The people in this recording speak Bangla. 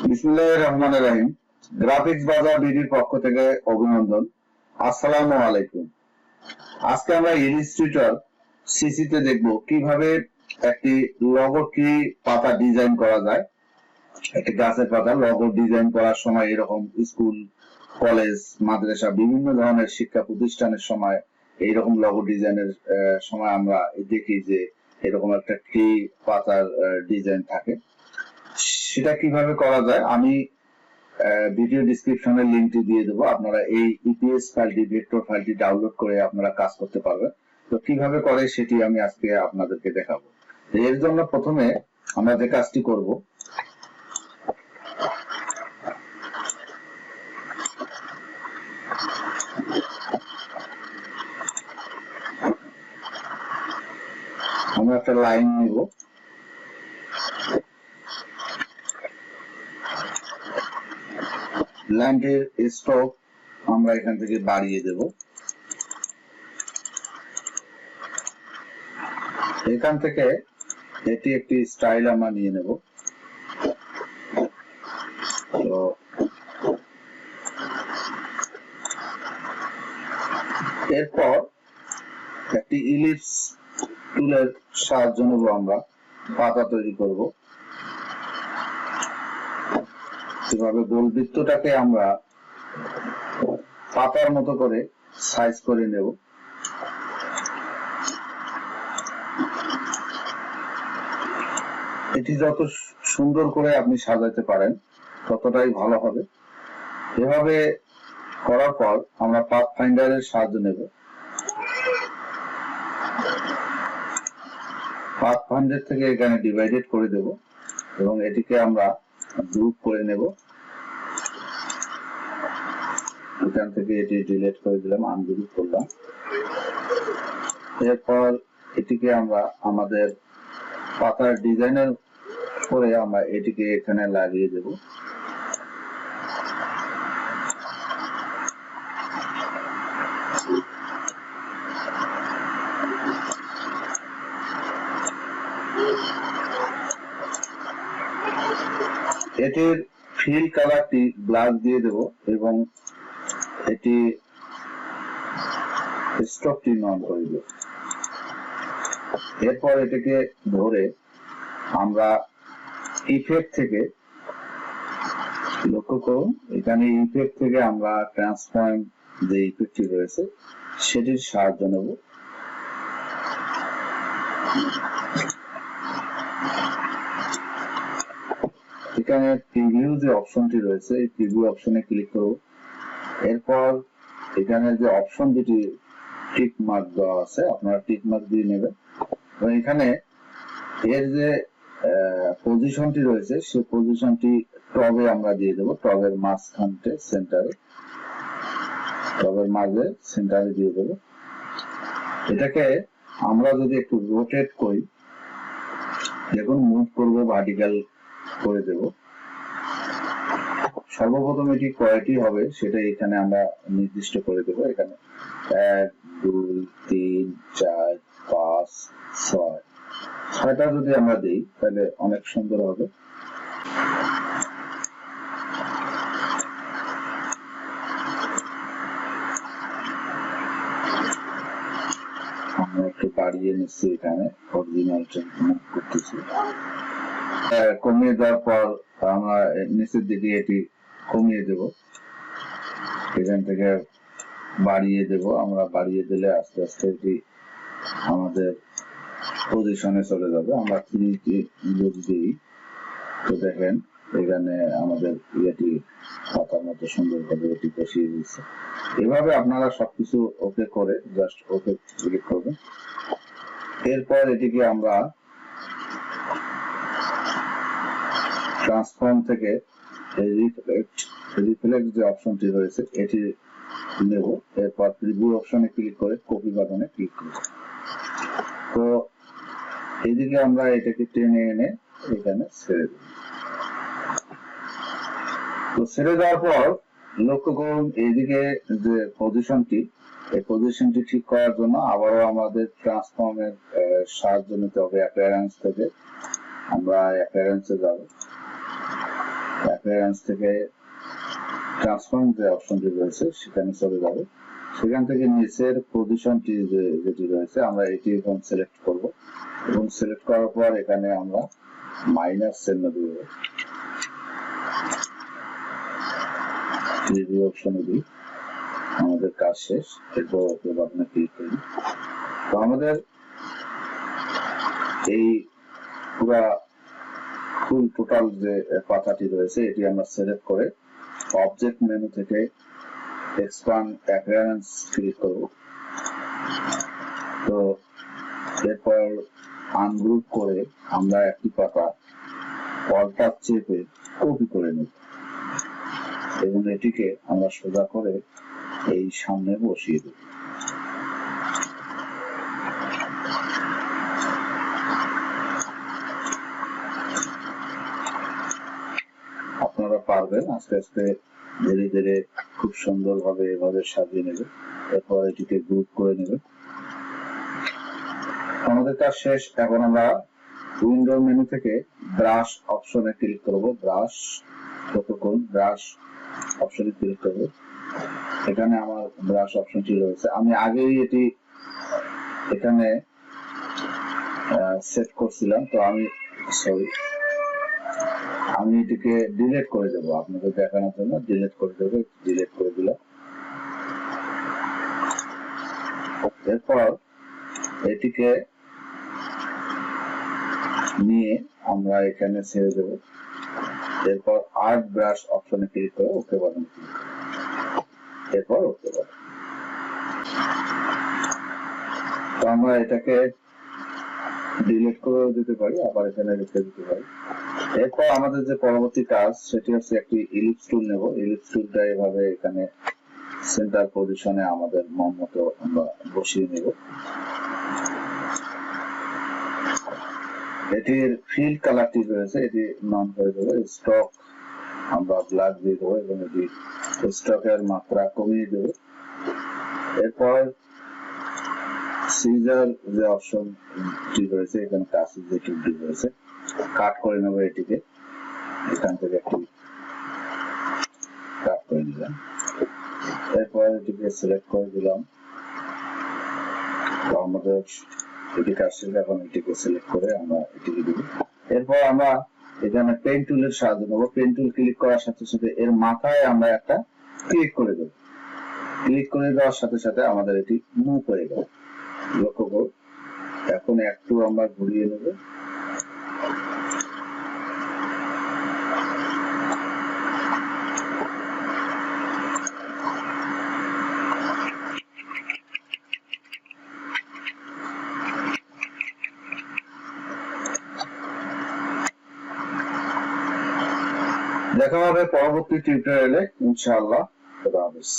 বিসমিল্লাহির রহমানির রহিম। গ্রাফিক্স বাজার বিডির পক্ষ থেকে অভিনন্দন। আসসালামু আলাইকুম। আজকে আমরা ইলাস্ট্রেটর সিসিতে দেখব কিভাবে একটি লগো ট্রি পাতা ডিজাইন করা যায়। একটি গাছের পাতা লগো ডিজাইন করার সময় এরকম স্কুল, কলেজ, মাদ্রাসা বিভিন্ন ধরনের শিক্ষা প্রতিষ্ঠানের সময় এইরকম লগো ডিজাইনের সময় আমরা দেখি যে এরকম একটা ট্রি পাতার ডিজাইন থাকে। সেটা কিভাবে করা যায় আমি ভিডিও ডেসক্রিপশনে লিংকটি দিয়ে দেবো। আপনারা এই ইপিএস ফাইলটি, ভেক্টর ফাইলটি ডাউনলোড করে আপনারা কাজ করতে পারবেন। তো কিভাবে করে সেটি আমি আজকে আপনাদেরকে দেখাবো। এর জন্য প্রথমে আমরা যে কাজটি করব, আমরা একটা লাইন নিব। লাইনটির স্ট্রোক আমরা এখান থেকে বাড়িয়ে দেব। এখান থেকে এটি একটি স্টাইল আমরা নিয়ে নেব। তো এরপর একটি ইলিপস টুলের সাহায্য নেব, আমরা পাতা তৈরি করব। এভাবে গোল বৃত্তটাকে আমরা পাতার মতো করে সাইজ করে নেব। এটি যত সুন্দর করে আপনি সাজাতে পারেন ততটাই ভালো হবে। এভাবে করার পর আমরা পাথ ফাইন্ডারের সাহায্য নেব। পাথ ফাইন্ডার থেকে এখানে ডিভাইডেড করে দেব এবং এটিকে আমরা গ্রুপ করে নেব। এখান থেকে এটি ডিলিট করে দিলাম, আনগ্রুপ করলাম। এরপর এটিকে আমরা আমাদের পাতার ডিজাইনের করে আমরা এটিকে এখানে লাগিয়ে দেব। এটির ফিল কালারটি ব্ল্যাক দিয়ে দেব এবং এটি স্ট্রোকটি নন করে দেব। এরপর এটিকে ধরে আমরা ইফেক্ট থেকে, লক্ষ্য করুন এখানে ইফেক্ট থেকে আমরা ট্রান্সফর্ম যে ইফেক্টটি রয়েছে সেটির সাহায্য নেব। এখানে প্রিভিউ যে অপশনটি রয়েছে এই প্রিভিউ অপশনে ক্লিক করব। এরপর এখানে যে অপশন দুটি টিক মার্ক দেওয়া আছে আপনারা টিক মার্ক দিয়ে নেবেন এবং এখানে এর যে পজিশনটি রয়েছে সেই পজিশনটি টবে আমরা দিয়ে দেব। টবের মাঝখানতে সেন্টারে, টবের মাঝে সেন্টারে দিয়ে দেব। এটাকে আমরা যদি একটু রোটেট করি, দেখুন মুভ করব, ভার্টিক্যাল করে দেব। সর্বপ্রথম এটি কয়টি হবে সেটা এখানে আমরা নির্দিষ্ট করে দেব। এখানে 1 2 3 4 5 6 ছয়টা যদি আমরা দিই তাহলে অনেক সুন্দর হবে। আমরা একটু বাড়িয়ে নিচ্ছি, এখানে অরিজিনাল করতেছি। কমিয়ে দেওয়ার পর আমরা নিচের দিকে এটি কমিয়ে দেব, এখান থেকে বাড়িয়ে দেব। আমরা বাড়িয়ে দিলে আস্তে আস্তে এটি আমাদের পজিশনে চলে যাবে। আমরা 3 যদি দিই তো দেখেন এখানে আমাদের ইয়েটি পাতার মতো সুন্দরভাবে এটি বসিয়ে দিচ্ছে। এভাবে আপনারা সবকিছু ওকে করে জাস্ট ওকে ক্লিক করবেন। এরপর এটিকে আমরা ট্রান্সফর্ম থেকে রিফ্লেক্ট যে অপশনটি রয়েছে এটি নেব। এরপর প্রিভিউ অপশনে ক্লিক করে কপি বাটনে ক্লিক করব। তো এইদিকে আমরা এটাকে টেনে এনে এখানে ছেড়ে দেব। তো ছেড়ে দেওয়ার পর লক্ষ্য করুন এইদিকে যে পজিশনটি, এই পজিশনটি ঠিক করার জন্য আবারও আমাদের ট্রান্সফর্মের সাহায্য নিতে হবে। অ্যাপিয়ারেন্স থেকে আমরা অ্যাপিয়ারেন্সে যাব। অ্যাপিয়ারেন্স থেকে ট্রান্সফর্ম যে অপশনটি রয়েছে সেখানে চলে যাবে। সেখান থেকে নিচের পজিশনটি যেটি রয়েছে আমরা এটি এখন সিলেক্ট করব এবং সিলেক্ট করার পর এখানে আমরা মাইনাস চিহ্ন দিব, প্রিভিউ অপশনে দিই, আমাদের কাজ শেষ। এরপর ওকে বাটনে ক্লিক করি। তো আমাদের এই পুরা ফুল টোটাল যে পাতাটি রয়েছে এটি আমরা সিলেক্ট করে অবজেক্ট মেনু থেকে এক্সপ্যান্ড অ্যাপিয়ারেন্স ক্লিক করব। তো এরপর আনগ্রুপ করে আমরা একটি পাতা অল্টার চেপে কপি করে নেব এবং এটিকে আমরা সোজা করে এই সামনে বসিয়ে দেব। আপনারা পারবেন, আস্তে আস্তে ধীরে ধীরে খুব সুন্দরভাবে এভাবে সাজিয়ে নেবে। এরপর এটিকে গ্রুপ করে নেবে। আমাদের কাজ শেষ। এখন আমরা উইন্ডো মেনু থেকে ব্রাশ অপশনে ক্লিক করব। ব্রাশ অপশনে ক্লিক করব। এখানে আমার ব্রাশ অপশনটি রয়েছে, আমি আগেই এটি এখানে সেট করছিলাম। তো আমি এটিকে ডিলিট করে দেব আপনাদের দেখানোর জন্য। ডিলিট করে দেব, ডিলিট করে দিলাম। এরপর এটিকে নিয়ে আমরা এখানে ছেড়ে দেব। এরপর আর্ট ব্রাশ অপশনে ক্লিক করে ওকে বাটন ক্লিক করব। এরপর ওকে বাটন। তো আমরা এটাকে ডিলিট করে দিতে পারি, আবার এখানে রেখে দিতে পারি। এরপর আমাদের যে পরবর্তী কাজ সেটি হচ্ছে একটি ইলিপস টুল নেব। ইলিপস টুলটা এভাবে এখানে সেন্টার পজিশনে আমাদের মন মতো আমরা বসিয়ে নেব। এটির ফিল কালারটি রয়েছে, এটি নন করে দেবো। স্টক আমরা ব্ল্যাক দিয়ে দেবো এবং এটি স্টকের মাত্রা কমিয়ে দেব। এরপর সিজার যে অপশনটি রয়েছে, এখানে কাছের যে টুলটি রয়েছে কাট করে নেব। এটিকে এখান থেকে একটি কাট করে নিলাম। এরপর এটিকে সিলেক্ট করে দিলাম। তো আমাদের এটি কাজ শেষ। এখন এটিকে সিলেক্ট করে আমরা এটিকে দিব। এরপর আমরা এখানে পেন টুলের সাহায্য নেব। পেন টুল ক্লিক করার সাথে সাথে এর মাথায় আমরা একটা ক্লিক করে দেব। ক্লিক করে দেওয়ার সাথে সাথে আমাদের এটি মুভ হয়ে গেল। লক্ষ্য করুন। এখন একটু আমরা ঘুরিয়ে নেব। দেখা হবে পরবর্তী টিউটোরিয়ালে ইনশাআল্লাহ। খোদা হাফেজ।